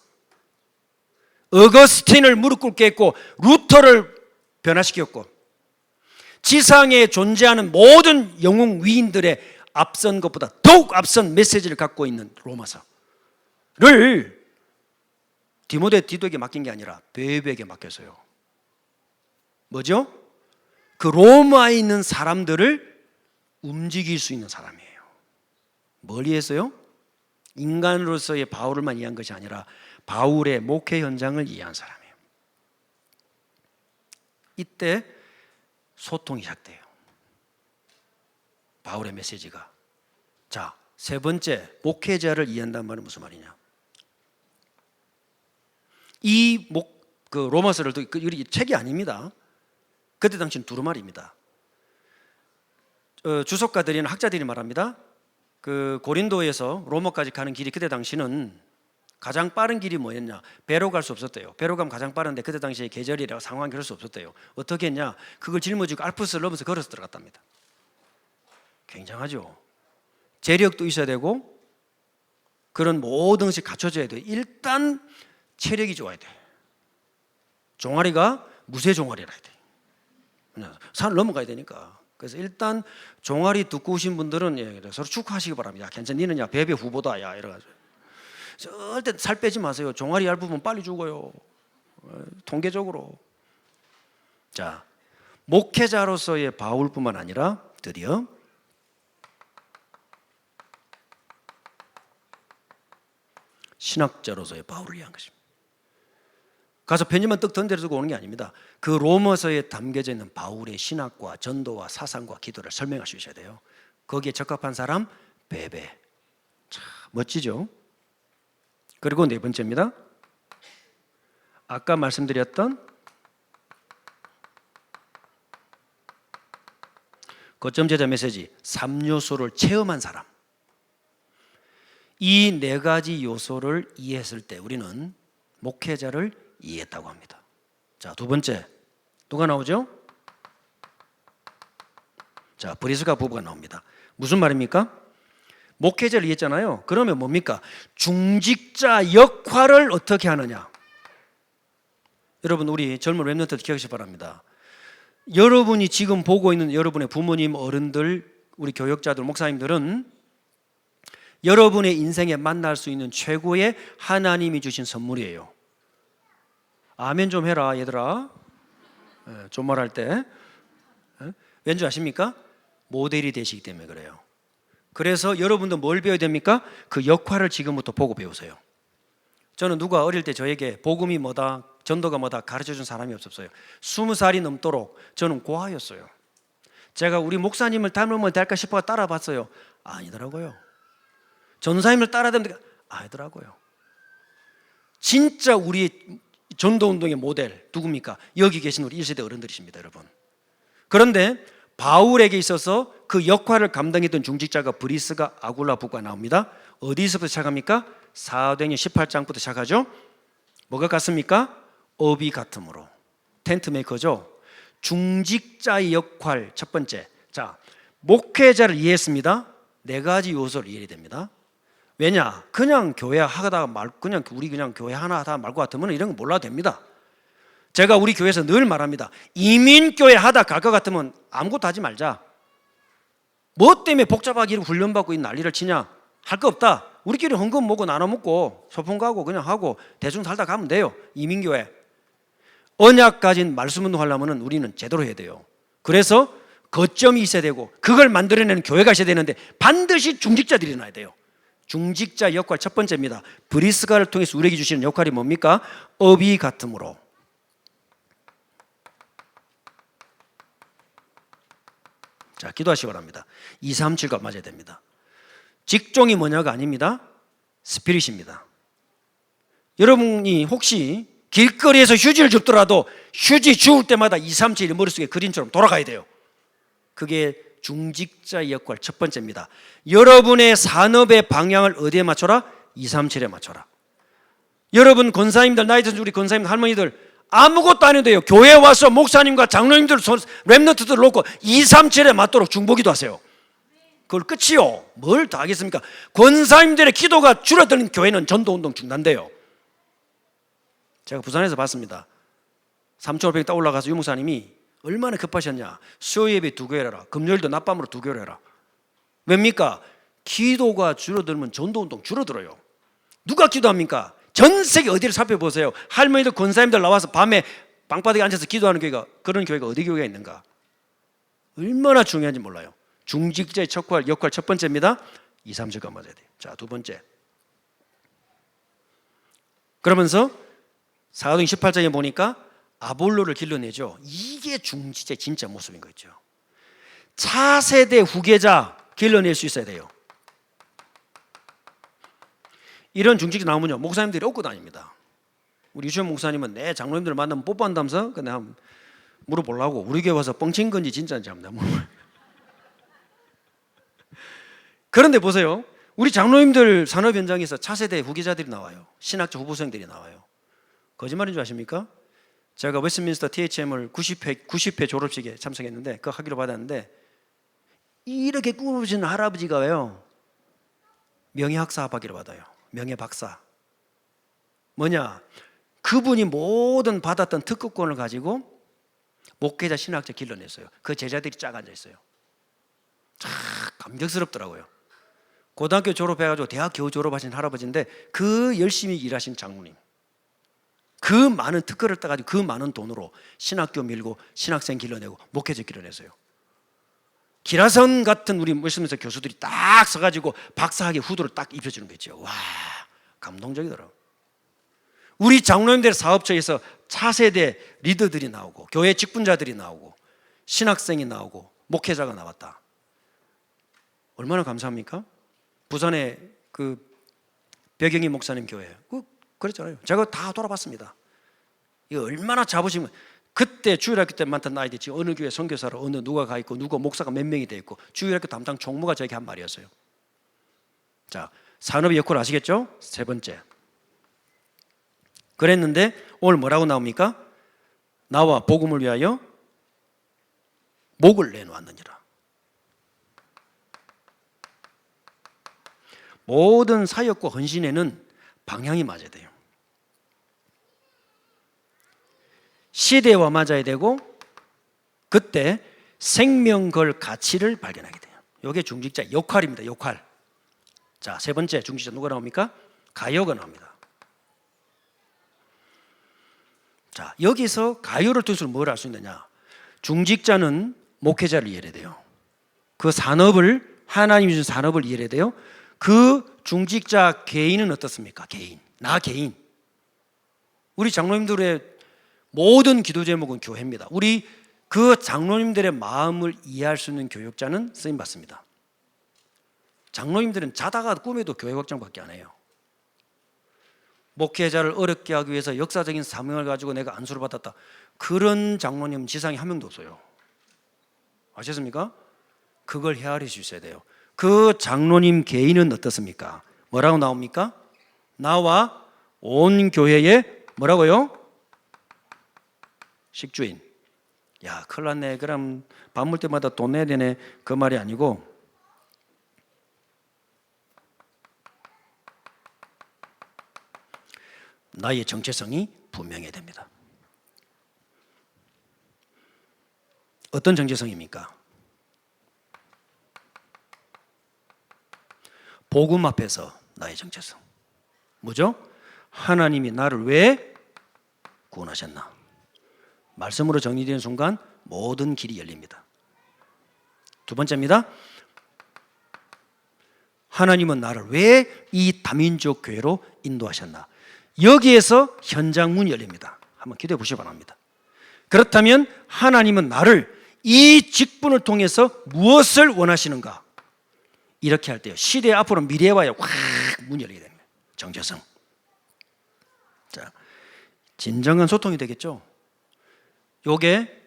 어거스틴을 무릎 꿇게 했고 루터를 변화시켰고 지상에 존재하는 모든 영웅 위인들의 앞선 것보다 더욱 앞선 메시지를 갖고 있는 로마서를 디모데 디도에게 맡긴 게 아니라 베베에게 맡겼어요. 뭐죠? 그 로마에 있는 사람들을 움직일 수 있는 사람이에요. 뭘 이해했어요? 인간으로서의 바울을만 이해한 것이 아니라 바울의 목회 현장을 이해한 사람이에요. 이때 소통이 시작돼요. 바울의 메시지가. 자, 세 번째, 목회자를 이해한다는 말은 무슨 말이냐? 그 로마서를 이 책이 아닙니다. 그때 당시는 두루마리입니다. 주석가들이나 학자들이 말합니다. 그 고린도에서 로마까지 가는 길이 그때 당시는 가장 빠른 길이 뭐였냐? 배로 갈 수 없었대요. 배로 가면 가장 빠른데 그때 당시에 계절이라 상황이 그럴 수 없었대요. 어떻게 했냐? 그걸 짊어지고 알프스를 넘어서 걸어서 들어갔답니다. 굉장하죠. 재력도 있어야 되고 그런 모든 것이 갖춰져야 돼요. 일단 체력이 좋아야 돼. 종아리가 무쇠 종아리라 해야 돼. 산을 넘어가야 되니까. 그래서 일단 종아리 두꺼우신 분들은 서로 축하하시기 바랍니다. 괜찮아, 니는 야 베베 후보다 야 이래가지고 절대 살 빼지 마세요. 종아리 얇으면 빨리 죽어요. 통계적으로. 자, 목회자로서의 바울뿐만 아니라 드디어 신학자로서의 바울을 위한 것입니다. 가서 편지만 떡 던져주고 오는 게 아닙니다. 그 로마서에 담겨져 있는 바울의 신학과 전도와 사상과 기도를 설명할 수 있어야 돼요. 거기에 적합한 사람 베베. 참 멋지죠? 그리고 네 번째입니다. 아까 말씀드렸던 거점 제자 메시지 3요소를 체험한 사람. 이 네 가지 요소를 이해했을 때 우리는 목회자를 이해했다고 합니다. 자, 두 번째 누가 나오죠? 자, 브리스가 부부가 나옵니다. 무슨 말입니까? 목회자를 이해했잖아요. 그러면 뭡니까? 중직자 역할을 어떻게 하느냐? 여러분, 우리 젊은 랩런트들 기억하시기 바랍니다. 여러분이 지금 보고 있는 여러분의 부모님, 어른들, 우리 교역자들, 목사님들은 여러분의 인생에 만날 수 있는 최고의 하나님이 주신 선물이에요. 아멘 좀 해라 얘들아. 존말할 때. 왠지 아십니까? 모델이 되시기 때문에 그래요. 그래서 여러분도 뭘 배워야 됩니까? 그 역할을 지금부터 보고 배우세요. 저는 누가 어릴 때 저에게 복음이 뭐다, 전도가 뭐다 가르쳐준 사람이 없었어요. 20살이 넘도록 저는 고아였어요. 제가 우리 목사님을 닮으면 될까 싶어 따라봤어요. 아니더라고요. 전사님을 따라야 됩니까? 아니더라고요. 진짜 우리 전도운동의 모델 누굽니까? 여기 계신 우리 1세대 어른들이십니다, 여러분. 그런데 바울에게 있어서 그 역할을 감당했던 중직자가 브리스가 아굴라 부부가 나옵니다. 어디서부터 시작합니까? 사도행전 18장부터 시작하죠. 뭐가 같습니까? 업이 같음으로. 텐트 메이커죠. 중직자의 역할 첫 번째. 자, 목회자를 이해했습니다. 네 가지 요소를 이해해야 됩니다. 왜냐? 그냥 교회 하다가 그냥 우리 그냥 교회 하나 하다 말고 같으면 이런 거 몰라도 됩니다. 제가 우리 교회에서 늘 말합니다. 이민교회 하다 갈 것 같으면 아무것도 하지 말자. 뭐 때문에 복잡하게 훈련받고 있는 난리를 치냐? 할 거 없다. 우리끼리 헌금 먹고 나눠 먹고 소풍 가고 그냥 하고 대충 살다 가면 돼요. 이민교회. 언약 가진 말씀 운동하려면 우리는 제대로 해야 돼요. 그래서 거점이 있어야 되고 그걸 만들어내는 교회가 있어야 되는데 반드시 중직자들이 나야 돼요. 중직자 역할 첫 번째입니다. 브리스가를 통해서 우리에게 주시는 역할이 뭡니까? 업이 같음으로. 자, 기도하시기 바랍니다. 237과 맞아야 됩니다. 직종이 뭐냐가 아닙니다. 스피릿입니다. 여러분이 혹시 길거리에서 휴지를 줍더라도 휴지 주울 때마다 237이 머릿속에 그림처럼 돌아가야 돼요. 그게 중직자 역할 첫 번째입니다. 여러분의 산업의 방향을 어디에 맞춰라? 237에 맞춰라. 여러분 권사님들, 나이 든 우리 권사님들, 할머니들 아무것도 안 해도 돼요. 교회에 와서 목사님과 장로님들, 랩런트들 놓고 237에 맞도록 중보기도 하세요. 그걸 끝이요. 뭘 다 하겠습니까? 권사님들의 기도가 줄어드는 교회는 전도운동 중단돼요. 제가 부산에서 봤습니다. 3,500명 딱 올라가서 유목사님이 얼마나 급하셨냐. 수요예배 2교회를 해라. 금요일도 낮밤으로 2교회를 해라. 왜입니까? 기도가 줄어들면 전도운동 줄어들어요. 누가 기도합니까? 전 세계 어디를 살펴보세요. 할머니들, 권사님들 나와서 밤에 방바닥에 앉아서 기도하는 교회가, 그런 교회가 어디 교회가 있는가? 얼마나 중요한지 몰라요. 중직자의 역할 첫 번째입니다. 2, 3절과 맞아야 돼요. 자, 두 번째. 그러면서 사도행 18장에 보니까 아볼로를 길러내죠. 이게 중직자의 진짜 모습인 거죠. 차세대 후계자 길러낼 수 있어야 돼요. 이런 중직자 나오면요, 목사님들이 얻고 다닙니다. 우리 유시원 목사님은 내 장로님들 만나면 뽀뽀한다면서? 근데 한번 물어보려고 우리 교회 와서 뻥친 건지 진짜인지 합니다. 그런데 보세요. 우리 장로님들 산업 현장에서 차세대 후계자들이 나와요. 신학자 후보생들이 나와요. 거짓말인 줄 아십니까? 제가 웨스트민스터 THM을 90회 졸업식에 참석했는데 그 학위를 받았는데 이렇게 꾸며진 할아버지가요 명예학사 학위를 받아요. 명예박사. 뭐냐? 그분이 모든 받았던 특허권을 가지고 목회자 신학자 길러냈어요. 그 제자들이 쫙 앉아 있어요. 참 감격스럽더라고요. 고등학교 졸업해가지고 대학 겨우 졸업하신 할아버지인데 그 열심히 일하신 장로님, 그 많은 특허를 따가지고 그 많은 돈으로 신학교 밀고 신학생 길러내고 목회자 길러냈어요. 기라성 같은 우리 무슬림에서 교수들이 딱 서가지고 박사학위 후도를 딱 입혀주는 거죠. 와, 감동적이더라고요. 우리 장로님들 사업처에서 차세대 리더들이 나오고 교회 직분자들이 나오고 신학생이 나오고 목회자가 나왔다. 얼마나 감사합니까? 부산에 그 배경희 목사님 교회 그랬잖아요. 제가 다 돌아봤습니다. 이거 얼마나 자부심. 그때 주일학교 때 맡은 아이들이 지금 어느 교회 선교사로 어느 누가 가 있고 누가 목사가 몇 명이 돼 있고 주일학교 담당 총무가 저에게 한 말이었어요. 자, 산업의 역할 아시겠죠? 세 번째. 그랬는데 오늘 뭐라고 나옵니까? 나와 복음을 위하여 목을 내놓았느니라. 모든 사역과 헌신에는 방향이 맞아야 돼요. 시대와 맞아야 되고 그때 생명 걸 가치를 발견하게 돼요. 이게 중직자 역할입니다. 역할. 자, 세 번째 중직자 누가 나옵니까? 가요가 나옵니다. 자, 여기서 가요를 통해서 뭘 알 수 있느냐? 중직자는 목회자를 이해해야 돼요. 그 산업을 하나님이 주신 산업을 이해해야 돼요. 그 중직자 개인은 어떻습니까? 개인, 나 개인. 우리 장로님들의 모든 기도 제목은 교회입니다. 우리 그 장로님들의 마음을 이해할 수 있는 교육자는 쓰임 받습니다. 장로님들은 자다가 꿈에도 교회 확장밖에 안 해요. 목회자를 어렵게 하기 위해서 역사적인 사명을 가지고 내가 안수를 받았다. 그런 장로님 지상에 한 명도 없어요. 아셨습니까? 그걸 헤아릴 수 있어야 돼요. 그 장로님 개인은 어떻습니까? 뭐라고 나옵니까? 나와 온 교회에 뭐라고요? 식주인. 야, 큰일 났네. 그럼 밥 먹을 때마다 돈 내야 되네. 그 말이 아니고 나의 정체성이 분명해야 됩니다. 어떤 정체성입니까? 복음 앞에서 나의 정체성. 뭐죠? 하나님이 나를 왜 구원하셨나? 말씀으로 정리되는 순간 모든 길이 열립니다. 두 번째입니다. 하나님은 나를 왜 이 다민족 교회로 인도하셨나? 여기에서 현장 문이 열립니다. 한번 기도해 보시기 바랍니다. 그렇다면 하나님은 나를 이 직분을 통해서 무엇을 원하시는가? 이렇게 할 때요, 시대 앞으로 미래와의 확 문이 열리게 됩니다. 정체성. 자, 진정한 소통이 되겠죠. 요게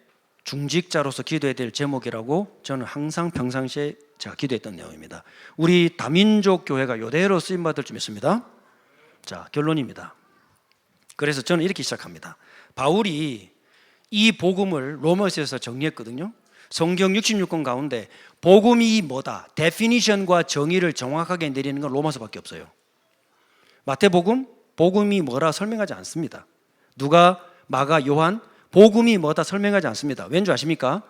중직자로서 기도해야 될 제목이라고 저는 항상 평상시에 제가 기도했던 내용입니다. 우리 다민족 교회가 요대로 쓰임받을 좀 있습니다. 자, 결론입니다. 그래서 저는 이렇게 시작합니다. 바울이 이 복음을 로마서에서 정리했거든요. 성경 66권 가운데 복음이 뭐다, 데피니션과 정의를 정확하게 내리는 건 로마서밖에 없어요. 마태복음, 복음이 뭐라 설명하지 않습니다. 누가, 마가, 요한, 복음이 뭐다 설명하지 않습니다. 왠 줄 아십니까?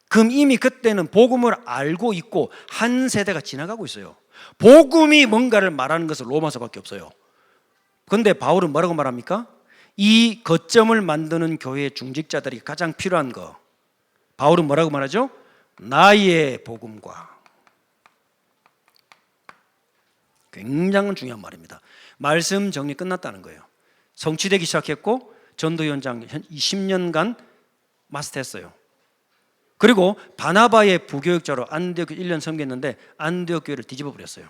그럼 이미 그때는 복음을 알고 있고 한 세대가 지나가고 있어요. 복음이 뭔가를 말하는 것은 로마서밖에 없어요. 그런데 바울은 뭐라고 말합니까? 이 거점을 만드는 교회의 중직자들이 가장 필요한 거, 바울은 뭐라고 말하죠? 나의 복음과. 굉장히 중요한 말입니다. 말씀 정리 끝났다는 거예요. 성취되기 시작했고 전도위원장 10년간 마스터했어요. 그리고 바나바의 부교육자로 안디옥 1년 섬겼는데 안디옥 교회를 뒤집어 버렸어요.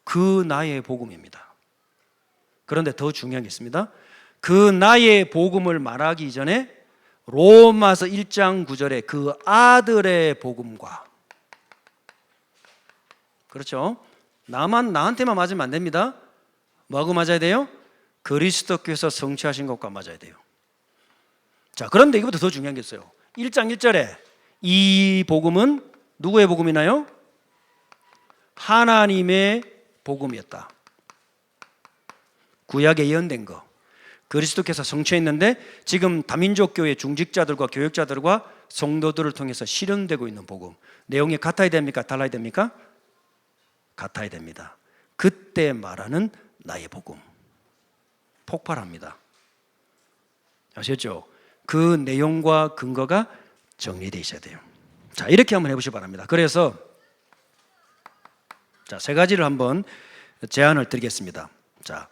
그 나의 복음입니다. 그런데 더 중요한 게 있습니다. 그 나의 복음을 말하기 전에 로마서 1장 9절에 그 아들의 복음과, 그렇죠? 나한테만 맞으면 안 됩니다. 뭐하고 맞아야 돼요? 그리스도께서 성취하신 것과 맞아야 돼요. 자, 그런데 이것보다 더 중요한 게 있어요. 1장 1절에 이 복음은 누구의 복음이나요? 하나님의 복음이었다. 구약에 예언된 거 그리스도께서 성취했는데 지금 다민족 교회 중직자들과 교역자들과 성도들을 통해서 실현되고 있는 복음. 내용이 같아야 됩니까? 달라야 됩니까? 같아야 됩니다. 그때 말하는 나의 복음 폭발합니다. 아셨죠? 그 내용과 근거가 정리되어 있어야 돼요. 자, 이렇게 한번 해보시기 바랍니다. 그래서 자, 세 가지를 한번 제안을 드리겠습니다. 자,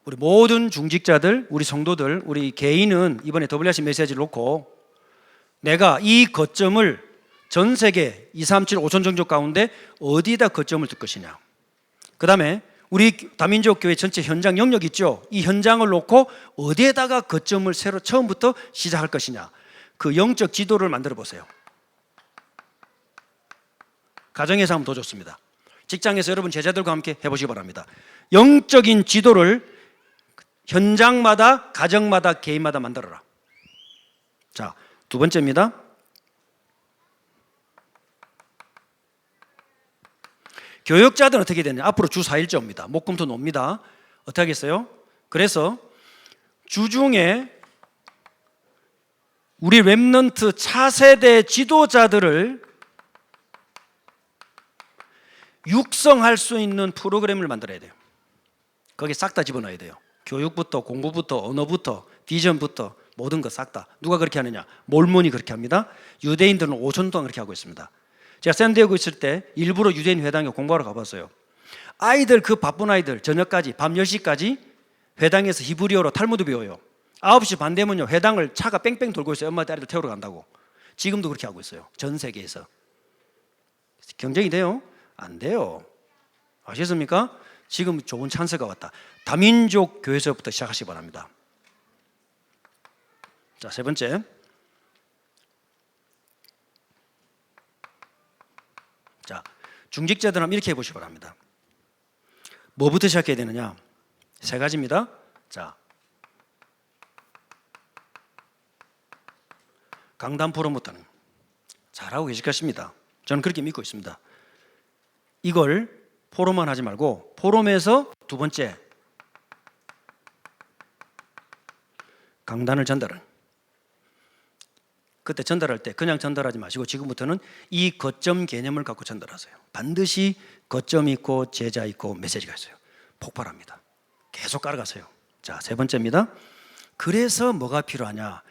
우리 모든 중직자들, 우리 성도들, 우리 개인은 이번에 WRC 메시지를 놓고 내가 이 거점을 전 세계 237 5천 종족 가운데 어디에다 거점을 둘 것이냐. 그 다음에 우리 다민족 교회 전체 현장 영역 있죠. 이 현장을 놓고 어디에다가 거점을 새로 처음부터 시작할 것이냐. 그 영적 지도를 만들어 보세요. 가정에서 하면 더 좋습니다. 직장에서 여러분 제자들과 함께 해보시기 바랍니다. 영적인 지도를 현장마다, 가정마다, 개인마다 만들어라. 자, 두 번째입니다. 교역자들은 어떻게 되느냐. 앞으로 주 4일째 옵니다. 목금토 놉니다. 어떻게 하겠어요? 그래서 주중에 우리 렘넌트 차세대 지도자들을 육성할 수 있는 프로그램을 만들어야 돼요. 거기 싹 다 집어넣어야 돼요. 교육부터 공부부터 언어부터 비전부터 모든 것 싹 다. 누가 그렇게 하느냐? 몰몬이 그렇게 합니다. 유대인들은 5천 동안 그렇게 하고 있습니다. 제가 샌디에고 있을 때 일부러 유대인 회당에 공부하러 가봤어요. 아이들, 그 바쁜 아이들 저녁까지 밤 10시까지 회당에서 히브리어로 탈무드 배워요. 9시 반 되면요 회당을 차가 뺑뺑 돌고 있어요. 엄마 딸들 태우러 간다고. 지금도 그렇게 하고 있어요. 전 세계에서. 경쟁이 돼요? 안 돼요. 아시겠습니까? 지금 좋은 찬스가 왔다. 다민족 교회에서부터 시작하시기 바랍니다. 자, 세 번째. 자, 중직자들 하면 이렇게 해보시기 바랍니다. 뭐부터 시작해야 되느냐? 세 가지입니다. 자, 강단 포럼부터는 잘하고 계실 것입니다. 저는 그렇게 믿고 있습니다. 이걸 포럼만 하지 말고 포럼에서 두 번째 강단을 전달을. 그때 전달할 때 그냥 전달하지 마시고 지금부터는 이 거점 개념을 갖고 전달하세요. 반드시 거점이 있고 제자 있고 메시지가 있어요. 폭발합니다. 계속 깔아가세요. 자, 세 번째입니다. 그래서 뭐가 필요하냐?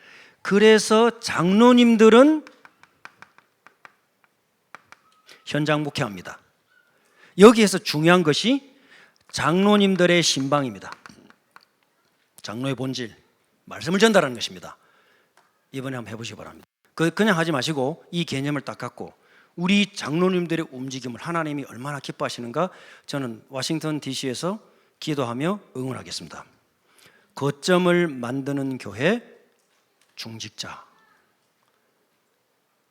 그래서 장로님들은 현장 목회합니다. 여기에서 중요한 것이 장로님들의 신방입니다. 장로의 본질, 말씀을 전달하는 것입니다. 이번에 한번 해보시기 바랍니다. 그냥 하지 마시고 이 개념을 딱 갖고 우리 장로님들의 움직임을 하나님이 얼마나 기뻐하시는가 저는 워싱턴 DC에서 기도하며 응원하겠습니다. 거점을 만드는 교회 중직자,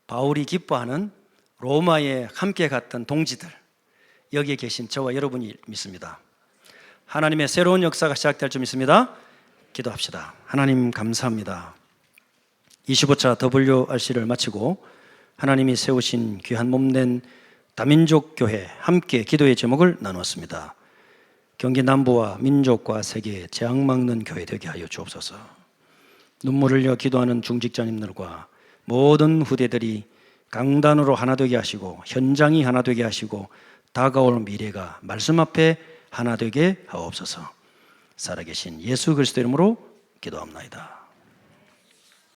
바울이 기뻐하는 로마에 함께 갔던 동지들, 여기에 계신 저와 여러분이 믿습니다. 하나님의 새로운 역사가 시작될 줄 믿습니다. 기도합시다. 하나님 감사합니다. 25차 WRC를 마치고 하나님이 세우신 귀한 몸된 다민족 교회 함께 기도의 제목을 나누었습니다. 경기 남부와 민족과 세계에 재앙 막는 교회 되게 하여 주옵소서. 눈물을 흘려 기도하는 중직자님들과 모든 후대들이 강단으로 하나 되게 하시고 현장이 하나 되게 하시고 다가올 미래가 말씀 앞에 하나 되게 하옵소서. 살아계신 예수 그리스도 이름으로 기도합니다.